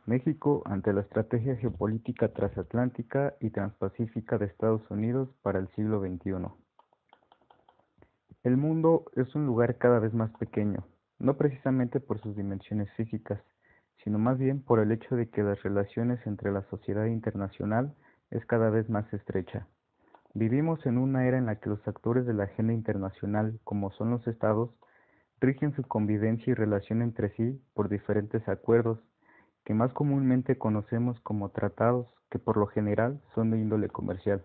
México ante la estrategia geopolítica transatlántica y transpacífica de Estados Unidos para el siglo XXI. El mundo es un lugar cada vez más pequeño, no precisamente por sus dimensiones físicas, sino más bien por el hecho de que las relaciones entre la sociedad internacional es cada vez más estrecha. Vivimos en una era en la que los actores de la agenda internacional, como son los estados, rigen su convivencia y relación entre sí por diferentes acuerdos, que más comúnmente conocemos como tratados, que por lo general son de índole comercial.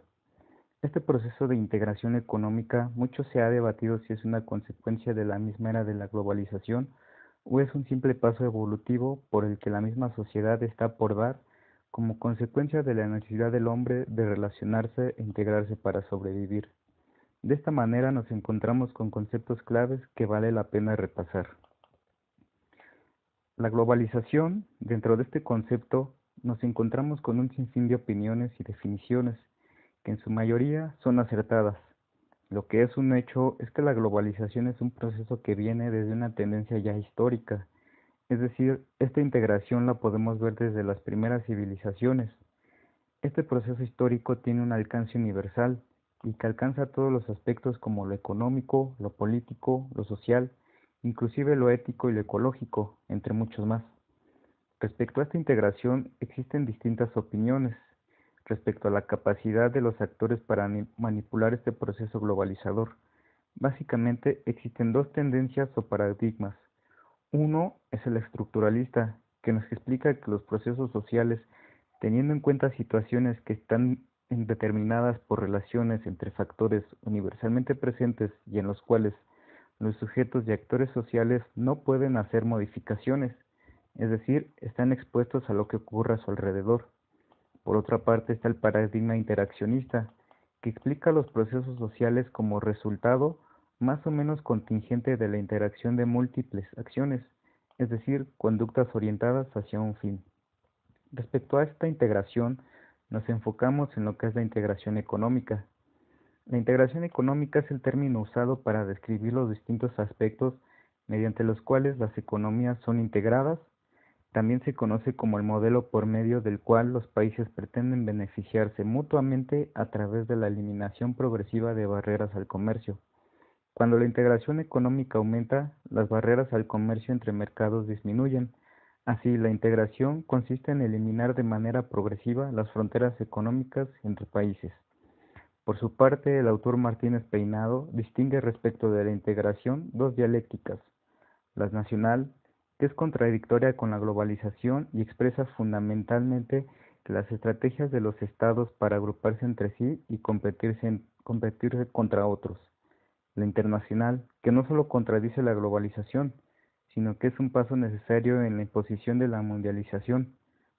Este proceso de integración económica mucho se ha debatido si es una consecuencia de la misma era de la globalización o es un simple paso evolutivo por el que la misma sociedad está por dar como consecuencia de la necesidad del hombre de relacionarse e integrarse para sobrevivir. De esta manera nos encontramos con conceptos claves que vale la pena repasar. La globalización, dentro de este concepto, nos encontramos con un sinfín de opiniones y definiciones, que en su mayoría son acertadas. Lo que es un hecho es que la globalización es un proceso que viene desde una tendencia ya histórica, es decir, esta integración la podemos ver desde las primeras civilizaciones. Este proceso histórico tiene un alcance universal y que alcanza todos los aspectos como lo económico, lo político, lo social, inclusive lo ético y lo ecológico, entre muchos más. Respecto a esta integración, existen distintas opiniones respecto a la capacidad de los actores para manipular este proceso globalizador. Básicamente existen dos tendencias o paradigmas. Uno es el estructuralista, que nos explica que los procesos sociales, teniendo en cuenta situaciones que están determinadas por relaciones entre factores universalmente presentes y en los cuales los sujetos y actores sociales no pueden hacer modificaciones, es decir, están expuestos a lo que ocurra a su alrededor. Por otra parte está el paradigma interaccionista, que explica los procesos sociales como resultado más o menos contingente de la interacción de múltiples acciones, es decir, conductas orientadas hacia un fin. Respecto a esta integración, nos enfocamos en lo que es la integración económica. La integración económica es el término usado para describir los distintos aspectos mediante los cuales las economías son integradas. También se conoce como el modelo por medio del cual los países pretenden beneficiarse mutuamente a través de la eliminación progresiva de barreras al comercio. Cuando la integración económica aumenta, las barreras al comercio entre mercados disminuyen. Así, la integración consiste en eliminar de manera progresiva las fronteras económicas entre países. Por su parte, el autor Martínez Peinado distingue respecto de la integración dos dialécticas: la nacional, que es contradictoria con la globalización y expresa fundamentalmente las estrategias de los estados para agruparse entre sí y competirse contra otros; la internacional, que no solo contradice la globalización, sino que es un paso necesario en la imposición de la mundialización,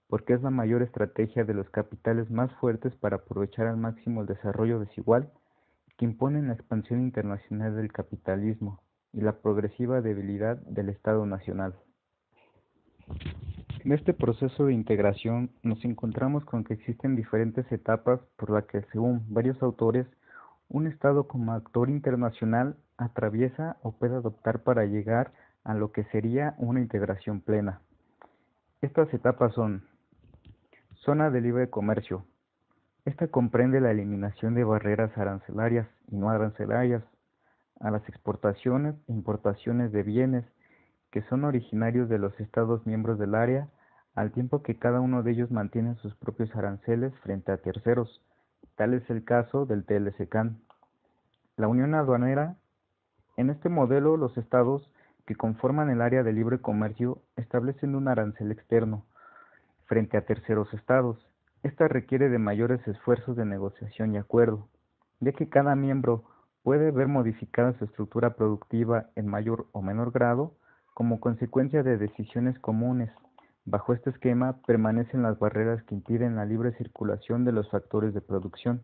porque es la mayor estrategia de los capitales más fuertes para aprovechar al máximo el desarrollo desigual que imponen la expansión internacional del capitalismo y la progresiva debilidad del Estado nacional. En este proceso de integración nos encontramos con que existen diferentes etapas por las que, según varios autores, un Estado como actor internacional atraviesa o puede adoptar para llegar a lo que sería una integración plena. Estas etapas son: zona de libre comercio. Esta comprende la eliminación de barreras arancelarias y no arancelarias a las exportaciones e importaciones de bienes que son originarios de los Estados miembros del área, al tiempo que cada uno de ellos mantiene sus propios aranceles frente a terceros. Tal es el caso del TLC-CAN. La unión aduanera. En este modelo, los estados que conforman el área de libre comercio establecen un arancel externo frente a terceros estados. Esta requiere de mayores esfuerzos de negociación y acuerdo, ya que cada miembro puede ver modificada su estructura productiva en mayor o menor grado como consecuencia de decisiones comunes. Bajo este esquema permanecen las barreras que impiden la libre circulación de los factores de producción.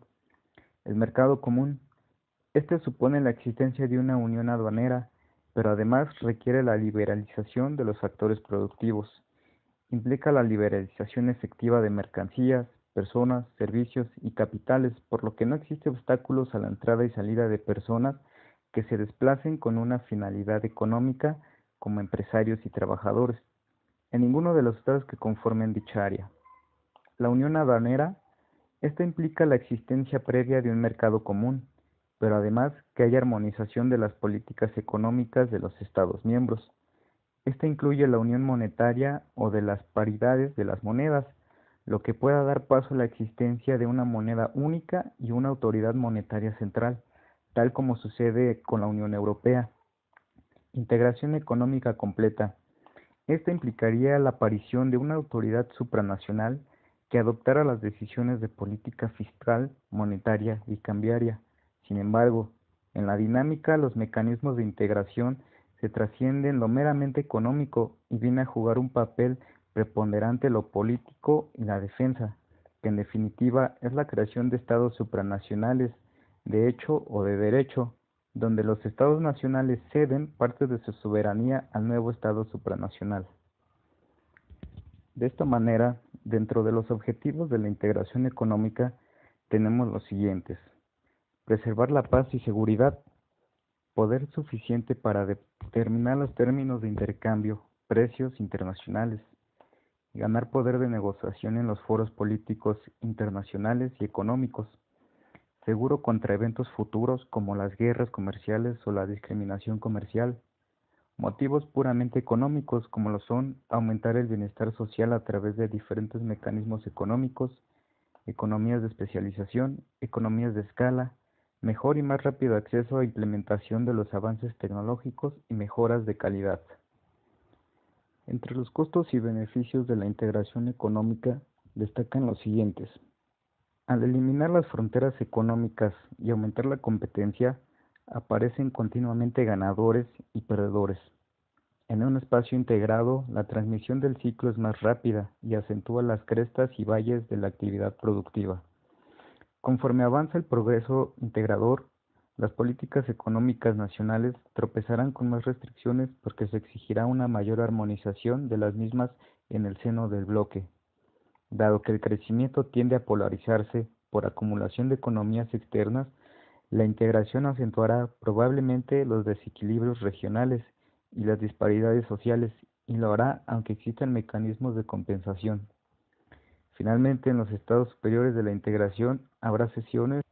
El mercado común. Este supone la existencia de una unión aduanera, pero además requiere la liberalización de los factores productivos. Implica la liberalización efectiva de mercancías, personas, servicios y capitales, por lo que no existe obstáculos a la entrada y salida de personas que se desplacen con una finalidad económica, como empresarios y trabajadores. en ninguno de los estados que conformen dicha área. La unión aduanera, esta implica la existencia previa de un mercado común, pero además que haya armonización de las políticas económicas de los estados miembros. Esta incluye la unión monetaria o de las paridades de las monedas, lo que pueda dar paso a la existencia de una moneda única y una autoridad monetaria central, tal como sucede con la Unión Europea. Integración económica completa. Esta implicaría la aparición de una autoridad supranacional que adoptara las decisiones de política fiscal, monetaria y cambiaria. Sin embargo, en la dinámica, los mecanismos de integración se trascienden lo meramente económico y viene a jugar un papel preponderante lo político y la defensa, que en definitiva es la creación de estados supranacionales, de hecho o de derecho, donde los estados nacionales ceden parte de su soberanía al nuevo estado supranacional. De esta manera, dentro de los objetivos de la integración económica, tenemos los siguientes: preservar la paz y seguridad, poder suficiente para determinar los términos de intercambio, precios internacionales, ganar poder de negociación en los foros políticos internacionales y económicos, seguro contra eventos futuros como las guerras comerciales o la discriminación comercial, motivos puramente económicos como lo son aumentar el bienestar social a través de diferentes mecanismos económicos, economías de especialización, economías de escala, mejor y más rápido acceso a implementación de los avances tecnológicos y mejoras de calidad. Entre los costos y beneficios de la integración económica destacan los siguientes. Al eliminar las fronteras económicas y aumentar la competencia, aparecen continuamente ganadores y perdedores. En un espacio integrado, la transmisión del ciclo es más rápida y acentúa las crestas y valles de la actividad productiva. Conforme avanza el progreso integrador, las políticas económicas nacionales tropezarán con más restricciones porque se exigirá una mayor armonización de las mismas en el seno del bloque. Dado que el crecimiento tiende a polarizarse por acumulación de economías externas, la integración acentuará probablemente los desequilibrios regionales y las disparidades sociales, y lo hará aunque existan mecanismos de compensación. Finalmente, en los estados superiores de la integración habrá sesiones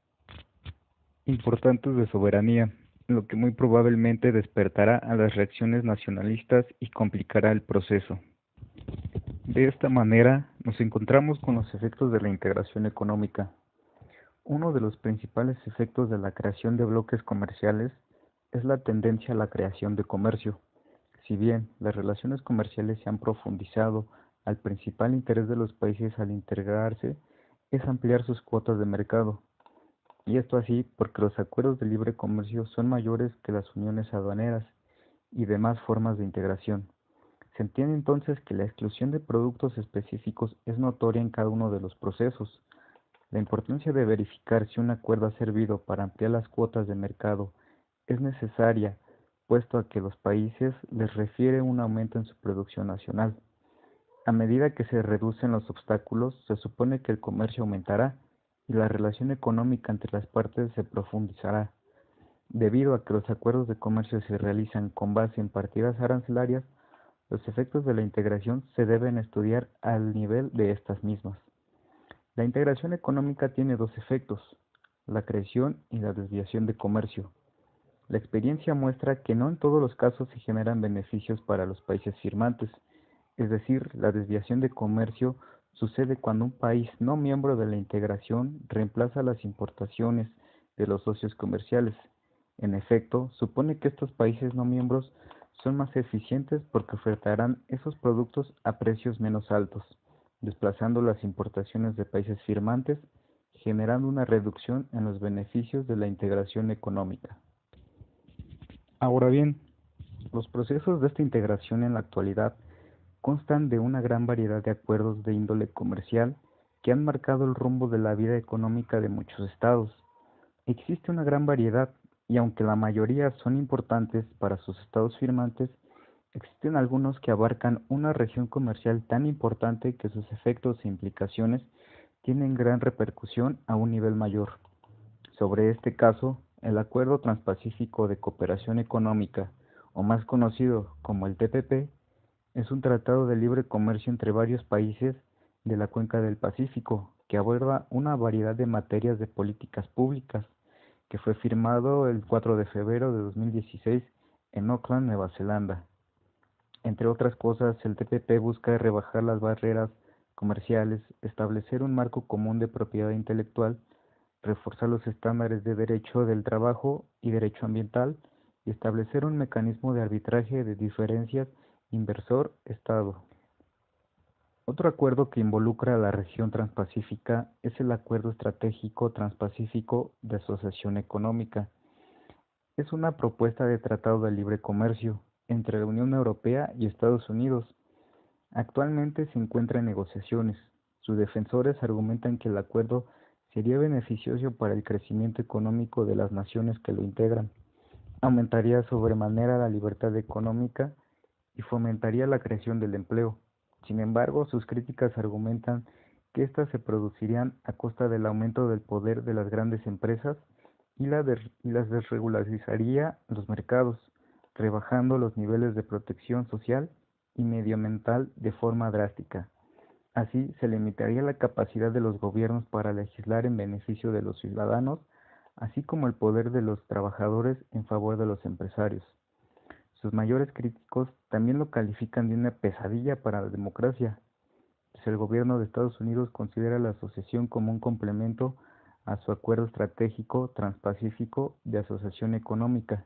importantes de soberanía, lo que muy probablemente despertará a las reacciones nacionalistas y complicará el proceso. De esta manera, nos encontramos con los efectos de la integración económica. Uno de los principales efectos de la creación de bloques comerciales es la tendencia a la creación de comercio. Si bien las relaciones comerciales se han profundizado, el principal interés de los países al integrarse es ampliar sus cuotas de mercado. Y esto así porque los acuerdos de libre comercio son mayores que las uniones aduaneras y demás formas de integración. Se entiende entonces que la exclusión de productos específicos es notoria en cada uno de los procesos. La importancia de verificar si un acuerdo ha servido para ampliar las cuotas de mercado es necesaria, puesto a que los países les refiere un aumento en su producción nacional. A medida que se reducen los obstáculos, se supone que el comercio aumentará y la relación económica entre las partes se profundizará. Debido a que los acuerdos de comercio se realizan con base en partidas arancelarias, los efectos de la integración se deben estudiar al nivel de estas mismas. La integración económica tiene dos efectos: la creación y la desviación de comercio. La experiencia muestra que no en todos los casos se generan beneficios para los países firmantes, es decir, la desviación de comercio sucede cuando un país no miembro de la integración reemplaza las importaciones de los socios comerciales. En efecto, supone que estos países no miembros son más eficientes porque ofertarán esos productos a precios menos altos, desplazando las importaciones de países firmantes, generando una reducción en los beneficios de la integración económica. Ahora bien, los procesos de esta integración en la actualidad constan de una gran variedad de acuerdos de índole comercial que han marcado el rumbo de la vida económica de muchos estados. Existe una gran variedad y aunque la mayoría son importantes para sus estados firmantes, existen algunos que abarcan una región comercial tan importante que sus efectos e implicaciones tienen gran repercusión a un nivel mayor. Sobre este caso, el Acuerdo Transpacífico de Cooperación Económica, o más conocido como el TPP, Es un tratado de libre comercio entre varios países de la cuenca del Pacífico que aborda una variedad de materias de políticas públicas, que fue firmado el 4 de febrero de 2016 en Auckland, Nueva Zelanda. Entre otras cosas, el TPP busca rebajar las barreras comerciales, establecer un marco común de propiedad intelectual, reforzar los estándares de derecho del trabajo y derecho ambiental, y establecer un mecanismo de arbitraje de diferencias inversor-Estado. Otro acuerdo que involucra a la región transpacífica es el Acuerdo Estratégico Transpacífico de Asociación Económica. Es una propuesta de tratado de libre comercio entre la Unión Europea y Estados Unidos. Actualmente se encuentra en negociaciones. Sus defensores argumentan que el acuerdo sería beneficioso para el crecimiento económico de las naciones que lo integran, aumentaría sobremanera la libertad económica y fomentaría la creación del empleo. Sin embargo, sus críticas argumentan que éstas se producirían a costa del aumento del poder de las grandes empresas y las desregularizaría los mercados, rebajando los niveles de protección social y medioambiental de forma drástica. Así, se limitaría la capacidad de los gobiernos para legislar en beneficio de los ciudadanos, así como el poder de los trabajadores en favor de los empresarios. Sus mayores críticos también lo califican de una pesadilla para la democracia, pues el gobierno de Estados Unidos considera la asociación como un complemento a su acuerdo estratégico transpacífico de asociación económica.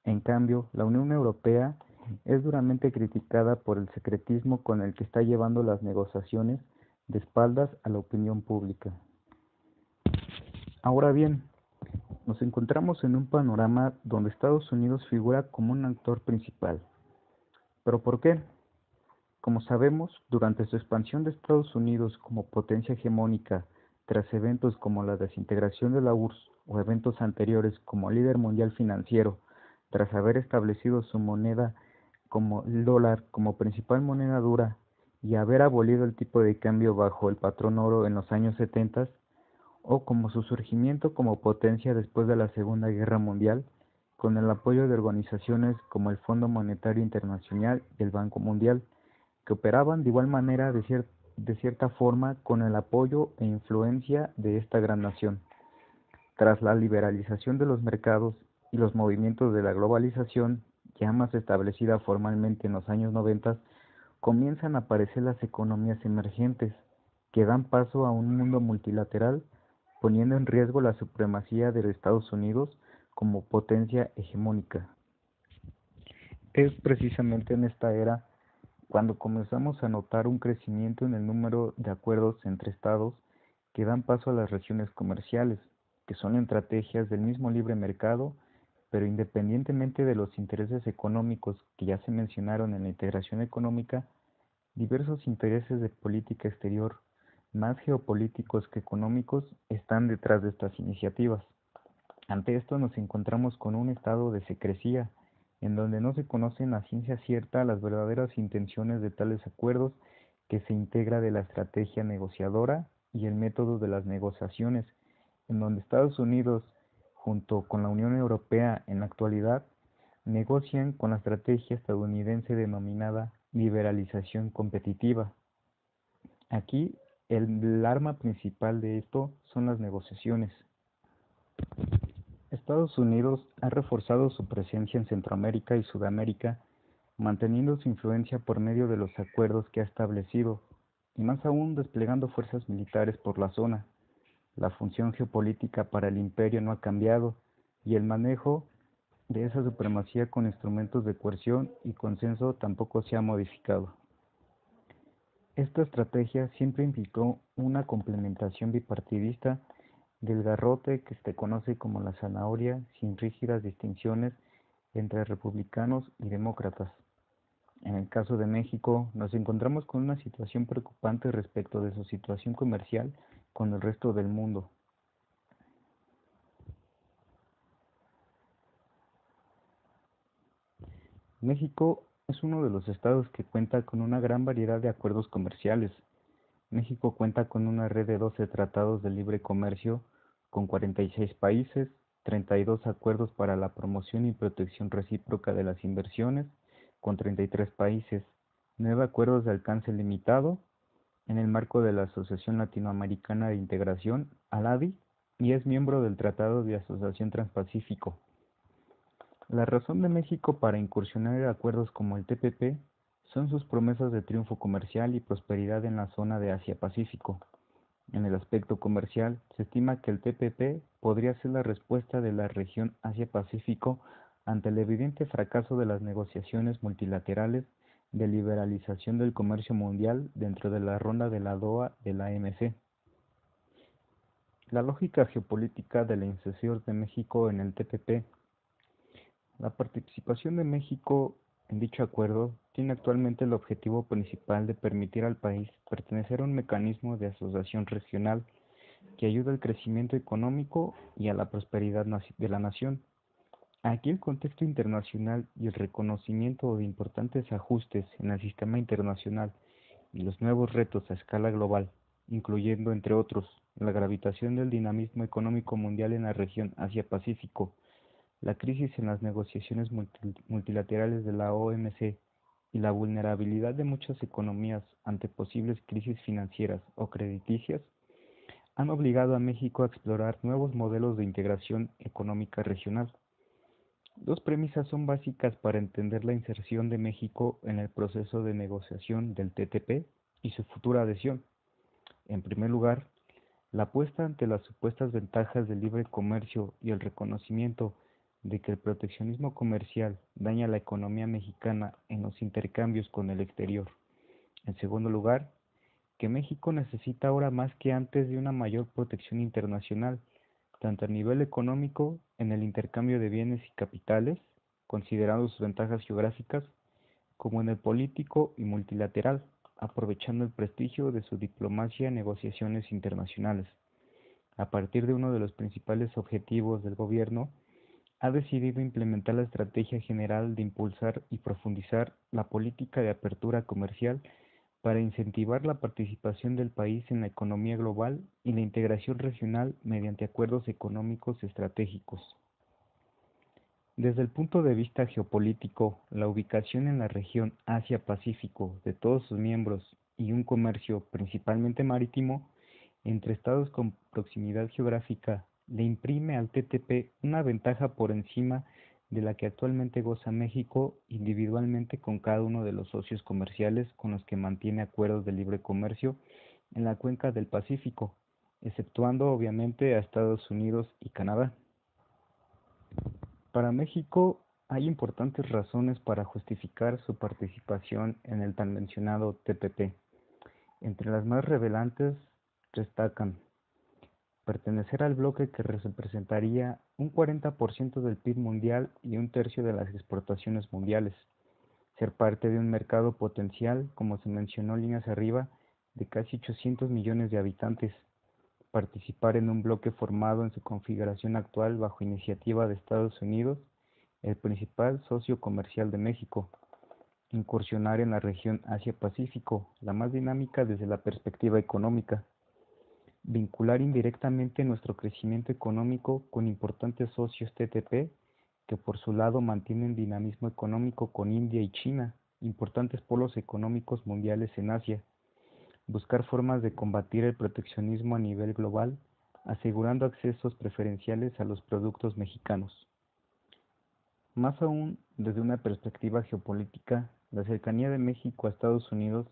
En cambio, la Unión Europea es duramente criticada por el secretismo con el que está llevando las negociaciones de espaldas a la opinión pública. Ahora bien, nos encontramos en un panorama donde Estados Unidos figura como un actor principal. ¿Pero por qué? Como sabemos, durante su expansión de Estados Unidos como potencia hegemónica, tras eventos como la desintegración de la URSS o eventos anteriores como líder mundial financiero, tras haber establecido su moneda como el dólar como principal moneda dura y haber abolido el tipo de cambio bajo el patrón oro en los años 70, o como su surgimiento como potencia después de la Segunda Guerra Mundial, con el apoyo de organizaciones como el Fondo Monetario Internacional y el Banco Mundial, que operaban de igual manera de cierta forma con el apoyo e influencia de esta gran nación. Tras la liberalización de los mercados y los movimientos de la globalización, ya más establecida formalmente en los años 90, comienzan a aparecer las economías emergentes, que dan paso a un mundo multilateral, poniendo en riesgo la supremacía de los Estados Unidos como potencia hegemónica. Es precisamente en esta era cuando comenzamos a notar un crecimiento en el número de acuerdos entre estados que dan paso a las regiones comerciales, que son estrategias del mismo libre mercado, pero independientemente de los intereses económicos que ya se mencionaron en la integración económica, diversos intereses de política exterior, más geopolíticos que económicos, están detrás de estas iniciativas. Ante esto nos encontramos con un estado de secrecía, en donde no se conocen a ciencia cierta las verdaderas intenciones de tales acuerdos, que se integra de la estrategia negociadora y el método de las negociaciones, en donde Estados Unidos, junto con la Unión Europea en la actualidad, negocian con la estrategia estadounidense denominada liberalización competitiva. Aquí el arma principal de esto son las negociaciones. Estados Unidos ha reforzado su presencia en Centroamérica y Sudamérica, manteniendo su influencia por medio de los acuerdos que ha establecido, y más aún desplegando fuerzas militares por la zona. La función geopolítica para el imperio no ha cambiado, y el manejo de esa supremacía con instrumentos de coerción y consenso tampoco se ha modificado. Esta estrategia siempre implicó una complementación bipartidista del garrote que se conoce como la zanahoria, sin rígidas distinciones entre republicanos y demócratas. En el caso de México, nos encontramos con una situación preocupante respecto de su situación comercial con el resto del mundo. México es uno de los estados que cuenta con una gran variedad de acuerdos comerciales. México cuenta con una red de 12 tratados de libre comercio con 46 países, 32 acuerdos para la promoción y protección recíproca de las inversiones con 33 países, 9 acuerdos de alcance limitado en el marco de la Asociación Latinoamericana de Integración, ALADI, y es miembro del Tratado de Asociación Transpacífico. La razón de México para incursionar en acuerdos como el TPP son sus promesas de triunfo comercial y prosperidad en la zona de Asia-Pacífico. En el aspecto comercial, se estima que el TPP podría ser la respuesta de la región Asia-Pacífico ante el evidente fracaso de las negociaciones multilaterales de liberalización del comercio mundial dentro de la ronda de la Doha de la OMC. La lógica geopolítica de la inserción de México en el TPP. La participación de México en dicho acuerdo tiene actualmente el objetivo principal de permitir al país pertenecer a un mecanismo de asociación regional que ayuda al crecimiento económico y a la prosperidad de la nación. Aquí el contexto internacional y el reconocimiento de importantes ajustes en el sistema internacional y los nuevos retos a escala global, incluyendo, entre otros, la gravitación del dinamismo económico mundial en la región Asia-Pacífico, la crisis en las negociaciones multilaterales de la OMC y la vulnerabilidad de muchas economías ante posibles crisis financieras o crediticias, han obligado a México a explorar nuevos modelos de integración económica regional. Dos premisas son básicas para entender la inserción de México en el proceso de negociación del TTP y su futura adhesión. En primer lugar, la apuesta ante las supuestas ventajas del libre comercio y el reconocimiento de que el proteccionismo comercial daña la economía mexicana en los intercambios con el exterior. En segundo lugar, que México necesita ahora más que antes de una mayor protección internacional, tanto a nivel económico, en el intercambio de bienes y capitales, considerando sus ventajas geográficas, como en el político y multilateral, aprovechando el prestigio de su diplomacia en negociaciones internacionales. A partir de uno de los principales objetivos del gobierno, ha decidido implementar la estrategia general de impulsar y profundizar la política de apertura comercial para incentivar la participación del país en la economía global y la integración regional mediante acuerdos económicos estratégicos. Desde el punto de vista geopolítico, la ubicación en la región Asia-Pacífico de todos sus miembros y un comercio principalmente marítimo entre estados con proximidad geográfica le imprime al TTP una ventaja por encima de la que actualmente goza México individualmente con cada uno de los socios comerciales con los que mantiene acuerdos de libre comercio en la cuenca del Pacífico, exceptuando obviamente a Estados Unidos y Canadá. Para México hay importantes razones para justificar su participación en el tan mencionado TPP. Entre las más relevantes destacan pertenecer al bloque que representaría un 40% del PIB mundial y un tercio de las exportaciones mundiales, ser parte de un mercado potencial, como se mencionó líneas arriba, de casi 800 millones de habitantes, participar en un bloque formado en su configuración actual bajo iniciativa de Estados Unidos, el principal socio comercial de México, incursionar en la región Asia-Pacífico, la más dinámica desde la perspectiva económica, vincular indirectamente nuestro crecimiento económico con importantes socios TTP que por su lado mantienen dinamismo económico con India y China, importantes polos económicos mundiales en Asia, buscar formas de combatir el proteccionismo a nivel global, asegurando accesos preferenciales a los productos mexicanos. Más aún, desde una perspectiva geopolítica, la cercanía de México a Estados Unidos,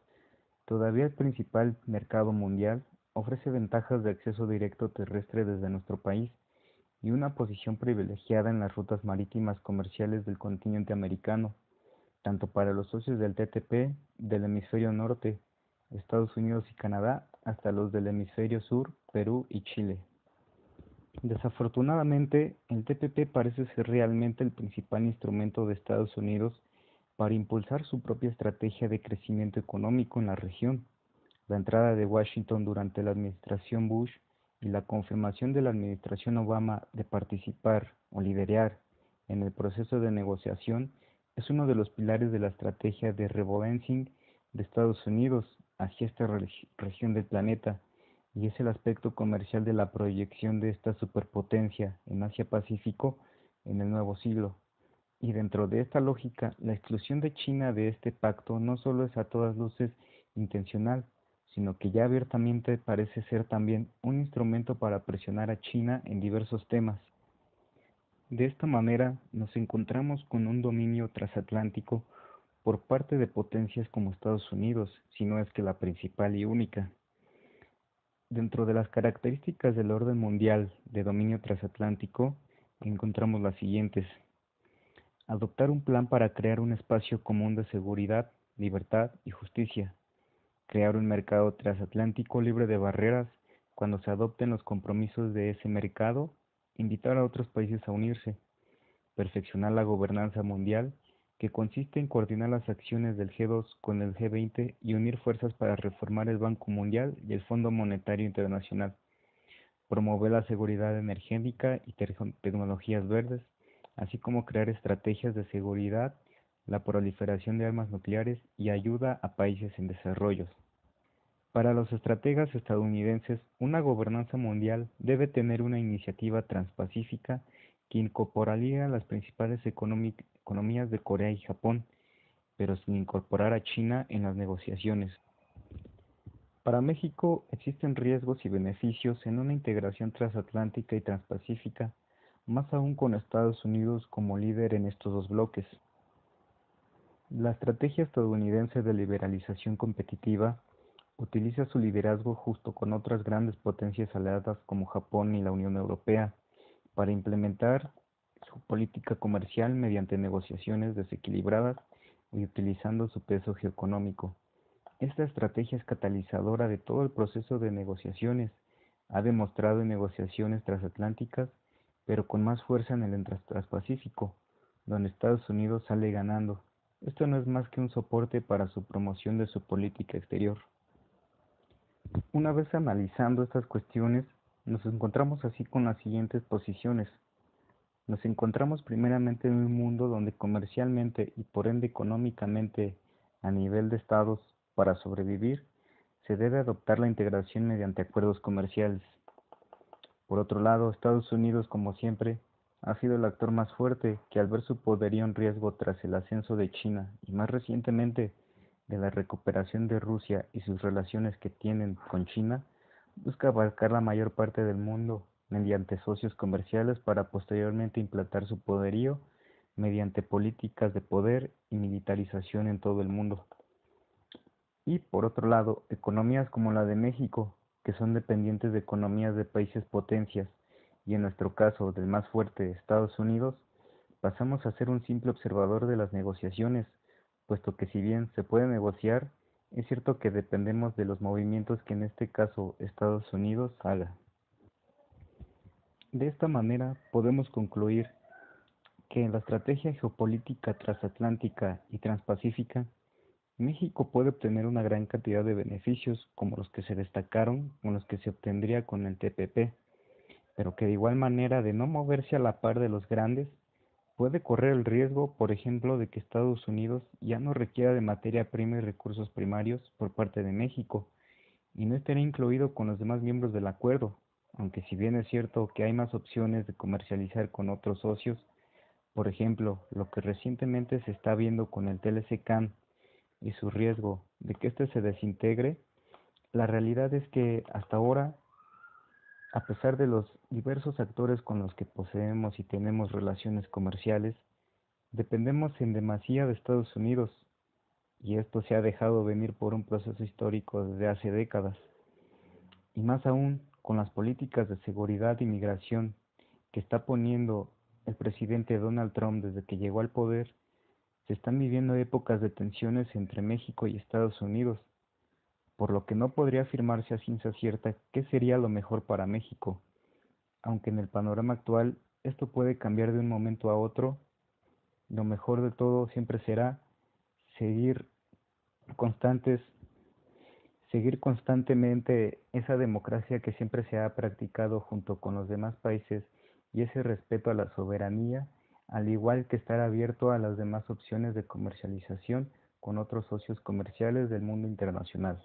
todavía el principal mercado mundial, ofrece ventajas de acceso directo terrestre desde nuestro país y una posición privilegiada en las rutas marítimas comerciales del continente americano, tanto para los socios del TTP del hemisferio norte, Estados Unidos y Canadá, hasta los del hemisferio sur, Perú y Chile. Desafortunadamente, el TPP parece ser realmente el principal instrumento de Estados Unidos para impulsar su propia estrategia de crecimiento económico en la región. La entrada de Washington durante la administración Bush y la confirmación de la administración Obama de participar o liderar en el proceso de negociación es uno de los pilares de la estrategia de rebalancing de Estados Unidos hacia esta región del planeta, y es el aspecto comercial de la proyección de esta superpotencia en Asia-Pacífico en el nuevo siglo. Y dentro de esta lógica, la exclusión de China de este pacto no solo es a todas luces intencional, sino que ya abiertamente parece ser también un instrumento para presionar a China en diversos temas. De esta manera, nos encontramos con un dominio transatlántico por parte de potencias como Estados Unidos, si no es que la principal y única. Dentro de las características del orden mundial de dominio transatlántico, encontramos las siguientes. Adoptar un plan para crear un espacio común de seguridad, libertad y justicia. Crear un mercado transatlántico libre de barreras cuando se adopten los compromisos de ese mercado. Invitar a otros países a unirse. Perfeccionar la gobernanza mundial, que consiste en coordinar las acciones del G2 con el G20 y unir fuerzas para reformar el Banco Mundial y el Fondo Monetario Internacional. Promover la seguridad energética y tecnologías verdes, así como crear estrategias de seguridad, la proliferación de armas nucleares y ayuda a países en desarrollo. Para los estrategas estadounidenses, una gobernanza mundial debe tener una iniciativa transpacífica que incorporaría las principales economías de Corea y Japón, pero sin incorporar a China en las negociaciones. Para México existen riesgos y beneficios en una integración transatlántica y transpacífica, más aún con Estados Unidos como líder en estos dos bloques. La estrategia estadounidense de liberalización competitiva utiliza su liderazgo justo con otras grandes potencias aliadas como Japón y la Unión Europea para implementar su política comercial mediante negociaciones desequilibradas y utilizando su peso geoeconómico. Esta estrategia es catalizadora de todo el proceso de negociaciones. Ha demostrado en negociaciones transatlánticas, pero con más fuerza en el Transpacífico, donde Estados Unidos sale ganando. Esto no es más que un soporte para su promoción de su política exterior. Una vez analizando estas cuestiones, nos encontramos así con las siguientes posiciones. Nos encontramos primeramente en un mundo donde comercialmente y por ende económicamente a nivel de estados, para sobrevivir, se debe adoptar la integración mediante acuerdos comerciales. Por otro lado, Estados Unidos, como siempre, ha sido el actor más fuerte que al ver su poderío en riesgo tras el ascenso de China y más recientemente de la recuperación de Rusia y sus relaciones que tienen con China, busca abarcar la mayor parte del mundo mediante socios comerciales para posteriormente implantar su poderío mediante políticas de poder y militarización en todo el mundo. Y por otro lado, economías como la de México, que son dependientes de economías de países potencias, y en nuestro caso del más fuerte Estados Unidos, pasamos a ser un simple observador de las negociaciones, puesto que si bien se puede negociar, es cierto que dependemos de los movimientos que en este caso Estados Unidos haga. De esta manera podemos concluir que en la estrategia geopolítica transatlántica y transpacífica, México puede obtener una gran cantidad de beneficios como los que se destacaron con los que se obtendría con el TPP, pero que de igual manera de no moverse a la par de los grandes, puede correr el riesgo, por ejemplo, de que Estados Unidos ya no requiera de materia prima y recursos primarios por parte de México, y no estaría incluido con los demás miembros del acuerdo, aunque si bien es cierto que hay más opciones de comercializar con otros socios, por ejemplo, lo que recientemente se está viendo con el TLC-CAN y su riesgo de que éste se desintegre, la realidad es que hasta ahora, a pesar de los diversos actores con los que poseemos y tenemos relaciones comerciales, dependemos en demasía de Estados Unidos, y esto se ha dejado venir por un proceso histórico desde hace décadas, y más aún con las políticas de seguridad y migración que está poniendo el presidente Donald Trump desde que llegó al poder. Se están viviendo épocas de tensiones entre México y Estados Unidos, por lo que no podría afirmarse a ciencia cierta qué sería lo mejor para México, aunque en el panorama actual esto puede cambiar de un momento a otro. Lo mejor de todo siempre será seguir constantes, seguir constantemente esa democracia que siempre se ha practicado junto con los demás países y ese respeto a la soberanía, al igual que estar abierto a las demás opciones de comercialización con otros socios comerciales del mundo internacional.